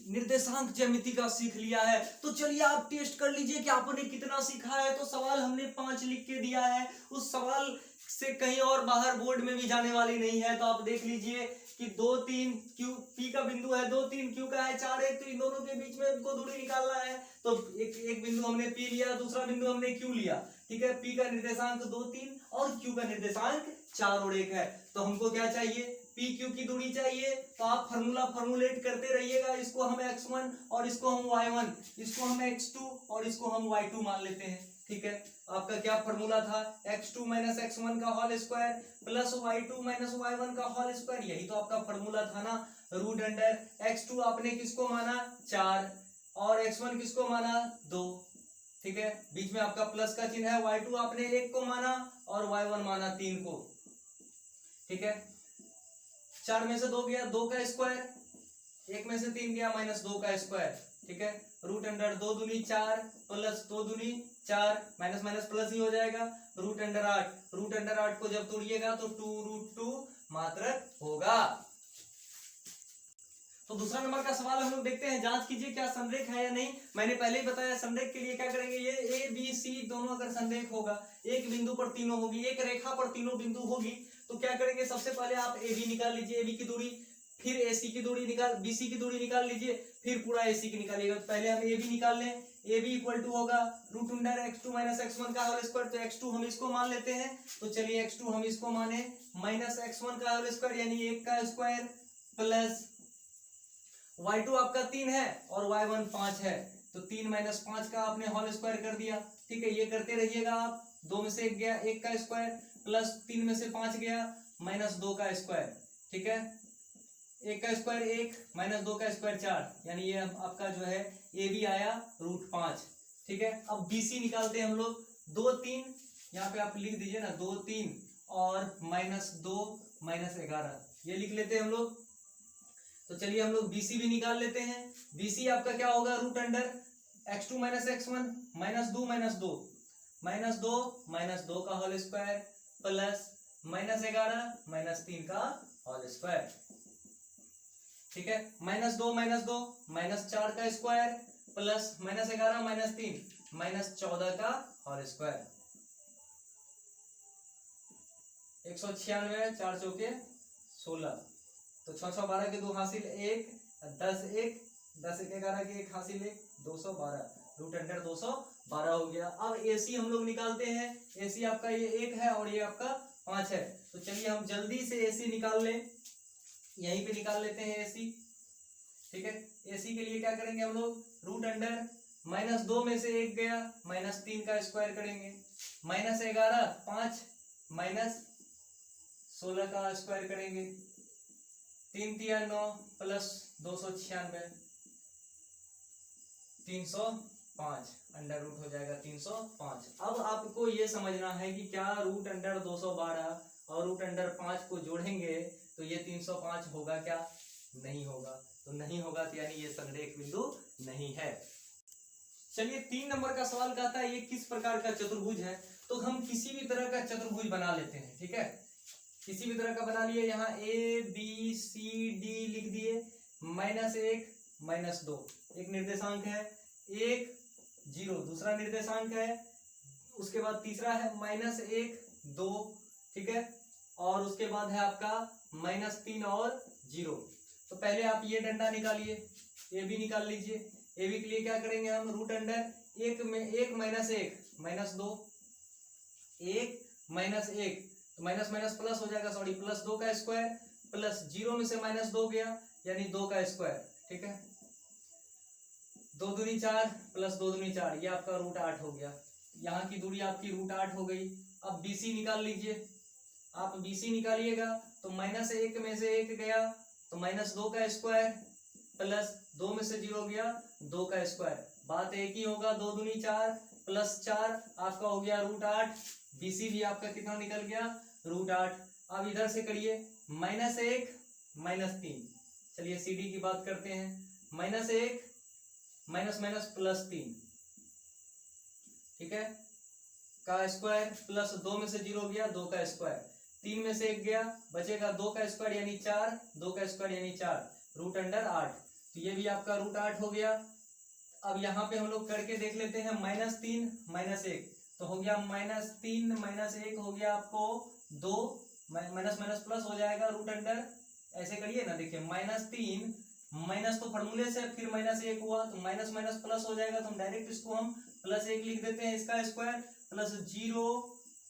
निर्देशांक ज्यामिति का सीख लिया है। तो चलिए आप टेस्ट कर लीजिए कि आपने कितना सीखा है। तो सवाल हमने 5 लिख के दिया है, उस सवाल से कहीं और बाहर बोर्ड में भी जाने वाली नहीं है। तो आप देख लीजिए कि 2 3 क्यू पी का बिंदु है, 2 3 क्यू का है, 4 1, तो इन दोनों के बीच में इनको दूरी निकालना है। तो एक बिंदु हमने पी लिया, दूसरा बिंदु हमने क्यू लिया। ठीक है, पी का निर्देशांक 2 3 और क्यू का निर्देशांक 4 और 1 है। तो हमको क्या चाहिए, पी क्यू की दूरी चाहिए। तो आप फॉर्मूलेट करते रहिएगा। इसको हम x1 और इसको हम y1, इसको हम x2 और इसको हम y2 मान लेते हैं। ठीक है, आपका क्या फॉर्मूला था, x2 माइनस x1 का whole square plus y2 minus y1 का होल स्क्वायर, यही तो आपका फॉर्मूला था ना। रूट अंडर x2 आपने किसको माना 4 और x1 किसको माना 2। ठीक है, बीच में आपका प्लस का चिन्ह है। y2 आपने 1 को माना और y1 माना 3 को। ठीक है, 4 में से 2 गया 2 का स्क्वायर, 1 में से 3 गया माइनस 2 का स्क्वायर। ठीक है, रूट अंडर 2 दूनी 4 प्लस 2 दूनी 4, माइनस माइनस प्लस ही हो जाएगा। रूट अंडर 8, रूट अंडर 8 को जब तोड़िएगा तो 2 रूट 2 मात्रक होगा। तो दूसरा नंबर का सवाल हम लोग देखते हैं, जांच कीजिए क्या संरेख है या नहीं। मैंने पहले ही बताया संरेख के लिए क्या करेंगे, ये ए बी सी दोनों अगर संरेख होगा, एक बिंदु पर तीनों होगी, एक रेखा पर तीनों बिंदु होगी, तो क्या करेंगे, सबसे पहले आप ए बी निकाल लीजिए, ए बी की दूरी, फिर AC की दूरी निकाल, BC की दूरी निकाल लीजिए, फिर पूरा AC की निकालिएगा। तो पहले हम AB निकाल लें, AB इक्वल टू होगा root under x2 minus x1 का होल स्क्वायर, तो x2 हम इसको मान लेते हैं, तो चलिए x2 हम इसको माने माइनस x1 का होल स्क्वायर यानी 1 का स्क्वायर प्लस y2 आपका 3 है और y1 5 है, तो 3 माइनस 5 का आपने होल स्क्वायर कर दिया। ठीक है, ये करते रहिएगा आप, 2 में से 1 गया 1 का स्क्वायर प्लस 3 में से 5 गया माइनस 2 का स्क्वायर। ठीक है, 1 का स्क्वायर 1 माइनस 2 का स्क्वायर 4, यानी ये आपका जो है ए बी आया रूट 5। ठीक है, अब BC निकालते हैं हम लोग, 2 3 यहाँ पे आप लिख दीजिए ना, 2 3 और माइनस 2 माइनस 11 ये लिख लेते हैं हम लोग। तो चलिए हम लोग BC भी निकाल लेते हैं। BC आपका क्या होगा, root under x2 minus x1 minus 2 minus 2 का whole square plus minus 11 minus 3 का होल स्क्वायर। ठीक है, माइनस 2 माइनस 4 का square plus minus 11 minus 3 minus 14 का होल स्क्वायर। 196 4 चौके 16, तो 6 6 12 के 2 हासिल 1, 10 1 10 1 11 के 1 हासिल 1, 212 रूट अंडर 212 हो गया। अब AC हम लोग निकालते हैं, AC आपका ये 1 है और ये आपका 5 है, तो चलिए हम जल्दी से AC निकाल लें, यहीं पे निकाल लेते हैं AC। ठीक है, AC के लिए क्या करेंगे हम लोग, रूट अंडर माइनस 2 में से 1 गया माइनस 3 का स्क्वायर करेंगे, माइनस 11 5 माइनस 16 का स्क्वायर करेंगे, 3 3 9 प्लस 296 305 अंडर रूट हो जाएगा 305। अब आपको ये समझना है कि क्या रूट अंडर 212 और रूट अंडर 5 को जोड़ेंगे तो ये 305 होगा क्या, नहीं होगा। तो नहीं होगा तो यानी ये संरेख बिंदु नहीं है। चलिए 3 नंबर का सवाल कहता है ये किस प्रकार का चतुर्भुज है, तो हम किसी भी तरह का चतुर्भुज बना लेते हैं। ठीक है, किसी भी तरह का बना लिए, यहाँ ABCD लिख दिए, -1 -2 एक निर्देशांक है, 1 0 दूसरा निर्देशांक है, उसके बाद तीसरा है -1 2। ठीक है, और उसके बाद है आपका -3 और 0। तो पहले आप ये डंडा निकालिए, AB निकाल लीजिए। AB के लिए क्या करेंगे हम, रूट अंडर 1 में 1 -1 -2 1 -1 तो माइनस माइनस प्लस हो जाएगा, सॉरी प्लस 2 का स्क्वायर प्लस 0 में से -2 गया यानी 2 का स्क्वायर। ठीक है, 2 दूनी 4 प्लस 2 दूनी 4, ये आपका रूट 8 हो गया। यहाँ की दूरी आपकी रूट 8 हो गई। अब BC निकाल लीजिए, आप BC निकालिएगा तो -1 में से 1 गया तो -2 का स्क्वायर प्लस 2 में से 0 गया 2 का स्क्वायर, बात एक ही होगा, 2 दूनी 4 प्लस 4 आपका हो गया रूट 8। BC भी आपका कितना निकल गया, रूट 8। अब इधर से करिए -1 -3, चलिए CD की बात करते हैं, -1 माइनस माइनस प्लस 3। ठीक है, का स्क्वायर प्लस 2 में से 0 गया 2 का स्क्वायर, 3 में से 1 गया बचेगा 2 का स्क्वायर यानी 4, 2 का स्क्वायर यानी 4 रूट अंडर 8, तो ये भी आपका रूट 8 हो गया। अब यहाँ पे हम लोग करके देख लेते हैं, -3 -1 तो हो गया -3 -1 हो गया आपको 2, माइनस माइनस प्लस हो जाएगा रूट अंडर, ऐसे करिए ना, देखिए -3 माइनस तो फॉर्मूले से फिर -1 हुआ तो माइनस माइनस प्लस हो जाएगा, तो हम डायरेक्ट इसको हम +1 लिख देते हैं, इसका स्क्वायर प्लस 0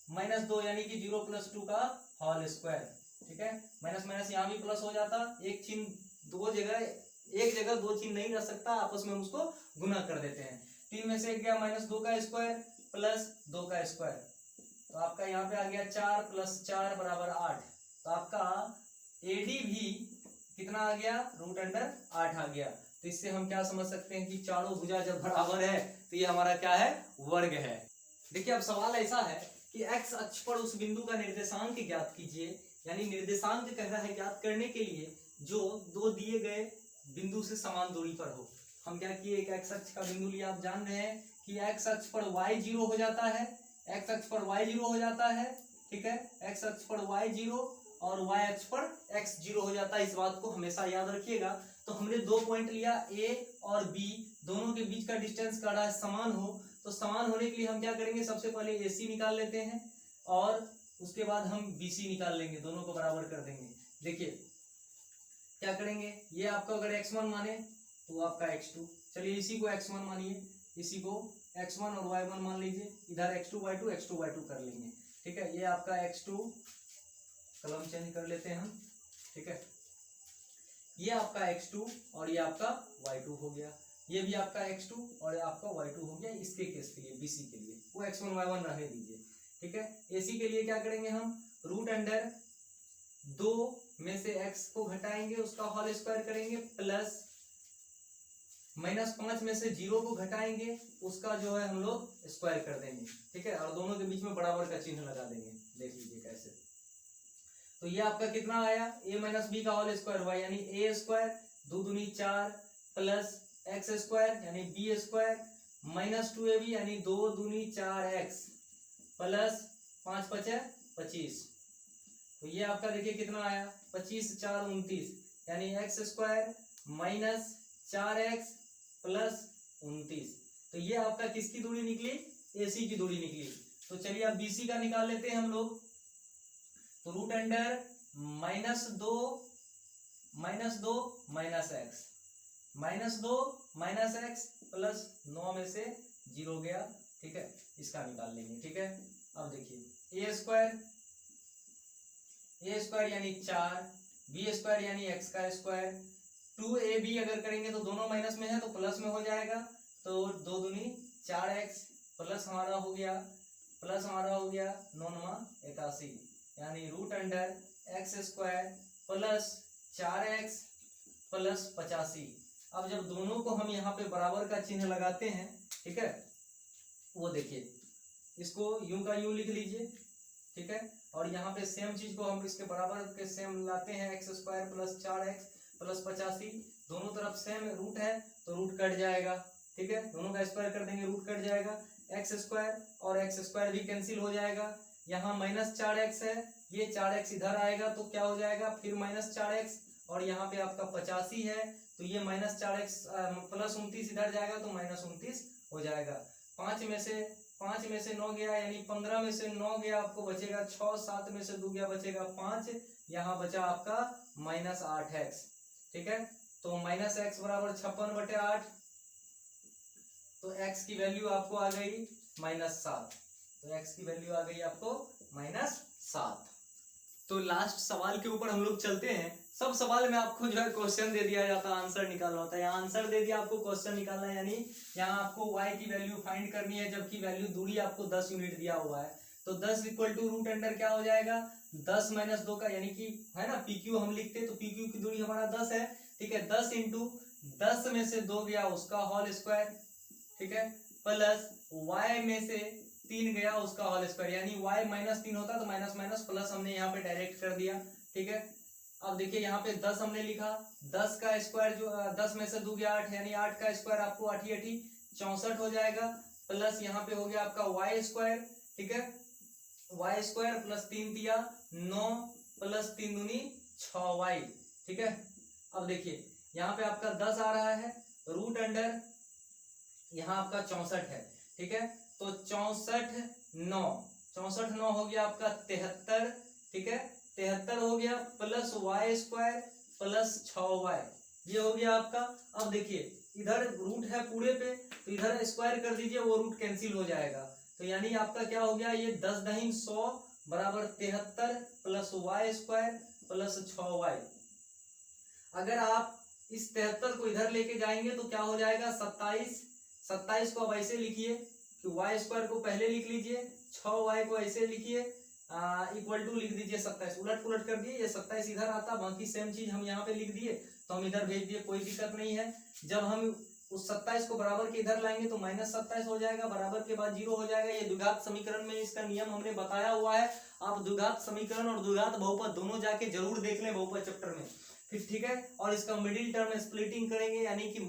-2 यानी कि 0 + 2 का होल स्क्वायर। ठीक है, माइनस माइनस यहाँ भी प्लस हो जाता, एक चिन्ह दो जगह, एक जगह दो चिन्ह नहीं रह सकता, आपस में हम उसको गुना कर देते हैं। 3 में से 1 गया -2 का स्क्वायर प्लस 2 का स्क्वायर, तो आपका यहाँ पे आ गया 4 + 4 = 8, तो आपका AD भी कितना आ गया, रूट अंडर 8 आ गया। तो इससे हम क्या समझ सकते हैं कि चारों भुजा जब बराबर है तो ये हमारा क्या है, वर्ग है। देखिए अब सवाल ऐसा है कि x अक्ष पर उस बिंदु का निर्देशांक ज्ञात कीजिए, यानी निर्देशांक कह रहा है ज्ञात करने के लिए जो दो दिए गए बिंदु से समान दूरी पर हो। हम क्या किए, एक x अक्ष का बिंदु लिया, आप जान रहे हैं कि x अक्ष पर y 0 हो जाता है, x अक्ष पर y 0 हो जाता है। ठीक है, x अक्ष पर y 0 और y अक्ष पर x 0 हो जाता है, इस बात को हमेशा याद रखिएगा। तो हमने 2 पॉइंट लिया, ए और बी, दोनों के बीच का डिस्टेंस काढ़ा है समान हो। तो समान होने के लिए हम क्या करेंगे, सबसे पहले AC निकाल लेते हैं और उसके बाद हम BC निकाल लेंगे, दोनों को बराबर कर देंगे। देखिए क्या करेंगे, ये आपका अगर x1 माने तो आपका x2, चलिए इसी को x1 मानिए, इसी को x1 और y1 मान लीजिए, इधर x2 y2 कर लेंगे। ठीक है, ये आपका x2, कलम चेंज कर लेते हैं हम। ठीक है, ये आपका x2 और ये आपका y2 हो गया, ये भी आपका x2 और ये आपका y2 हो गया। इसके केस के लिए BC के लिए वो x1 y1 रहने दीजिए। ठीक है, AC के लिए क्या करेंगे हम, रूट अंडर 2 में से x को घटाएंगे, उसका होल स्क्वायर करेंगे, प्लस -5 में से 0 को घटाएंगे, उसका जो है हम लोग स्क्वायर कर देंगे। ठीक है, और दोनों के बीच में बराबर का चिन्ह लगा देंगे। देख लीजिए कैसे। तो ये आपका कितना आया, a माइनस बी का होल स्क्वायर हुआ, यानी a स्क्वायर 2 दूनी 4 प्लस x स्क्वायर यानी b स्क्वायर माइनस 2ab यानी 2 दूनी 4x प्लस 5 5 25। तो ये आपका देखिए कितना आया, 25 4 29 यानी x square minus 4x plus 29। तो ये आपका किसकी दूरी निकली, AC की दूरी निकली। तो चलिए अब BC का निकाल लेते हैं हम लोग। तो root under -2 minus x plus 9 में से 0 गया। ठीक है, इसका निकाल लेंगे। ठीक है, अब देखिए a स्क्वायर यानी 4, b स्क्वायर यानी x का स्क्वायर, 2ab अगर करेंगे तो दोनों माइनस में है तो प्लस में हो जाएगा, तो 2 दूनी 4x प्लस हमारा हो गया 9 9 81 यानी root under x square plus 4x plus 85। अब जब दोनों को हम यहाँ पे बराबर का चिन्ह लगाते हैं, ठीक है, वो देखिए इसको यूं का यूं लिख लीजिए। ठीक है, और यहाँ पे सेम चीज को हम इसके बराबर के सेम लाते हैं, x square plus 4x plus 85, दोनों तरफ सेम रूट है तो रूट कट जाएगा। ठीक है, दोनों का स्क्वायर कर देंगे, रूट कट जाएगा, x स्क्वायर और x स्क्वायर भी कैंसिल हो जाएगा। यहाँ -4x है, ये 4x इधर आएगा तो क्या हो जाएगा, फिर -4x, और यहाँ पे आपका 85 है तो ये -4x प्लस 29 इधर जाएगा तो -29 हो जाएगा। 5 में से 9 गया यानी 15 में से 9 गया, आपको बचेगा 6, 7 में से 2 गया बचेगा 5, यहाँ बचा आपका -8x। ठीक है, तो -x बराबर 56/8, तो x की वैल्यू आपको आ गई -7, तो x की वैल्यू आ गई आपको -7। तो लास्ट सवाल के ऊपर हम लोग चलते हैं। सब सवाल में आपको जो है क्वेश्चन दे दिया जाता है, आंसर निकालना होता है। यहाँ आंसर दे दिया, आपको क्वेश्चन निकालना है, यानी यहाँ आपको y की वैल्यू फाइंड करनी है, जबकि वैल्यू दूरी आपको 10 यूनिट दिया हुआ है। तो 10 इक्वल टू रूट अंडर क्या हो जाएगा, 10 - 2 का, यानी कि है ना PQ हम लिखते तो PQ की दूरी हमारा 10 है। ठीक है, 10 इंटू 10 में से 2 गया उसका होल स्क्वायर, ठीक है, प्लस y में से 3 गया उसका होल स्क्वायर, यानी y -3 होता तो माइनस माइनस प्लस हमने यहाँ पे डायरेक्ट कर दिया। ठीक है, अब देखिए यहाँ पे 10 हमने लिखा, 10 का स्क्वायर जो 10 में से 2 गया 8, यानी 8 का स्क्वायर आपको 8 × 8 = 64 हो जाएगा, प्लस यहाँ पे हो गया आपका y स्क्वायर। ठीक है, y स्क्वायर प्लस 3 दिया 9 प्लस 3 दूनी 6y। ठीक है, अब देखिए यहाँ पे आपका 10 आ रहा है, रूट अंडर यहाँ आपका 64 है। ठीक है, तो 64 9 हो गया आपका 73। ठीक है, 73 हो गया, plus y square plus 6y, ये हो गया आपका। अब देखिए इधर रूट है पूरे पे, तो इधर स्क्वायर कर दीजिए, वो रूट कैंसिल हो जाएगा। तो यानी आपका क्या हो गया, ये 10 दहीन 100 बराबर 73 plus y square plus 6y। अगर आप इस 73 को इधर लेके जाएंगे तो क्या हो जाएगा, 27 को अब ऐसे लिखिए कि y स्क्वायर को पहले लिख लीजिए, 6y को ऐसे लिखिए, इक्वल टू लिख दीजिए 27, उलट पुलट कर दिए, ये 27 इधर आता, बाकी सेम चीज हम यहाँ पे लिख दिए तो हम इधर भेज दिए, कोई दिक्कत नहीं है। जब हम उस 27 को बराबर के इधर लाएंगे तो -27 हो जाएगा, बराबर के बाद 0 हो जाएगा। ये द्विघात समीकरण में इसका नियम हमने बताया हुआ है। आप द्विघात समीकरण और द्विघात बहुपद दोनों जाके जरूर देख लें बहुपद चैप्टर में, फिर ठीक है। और इसका मिडिल टर्म स्प्लिटिंग करेंगे, यानी कि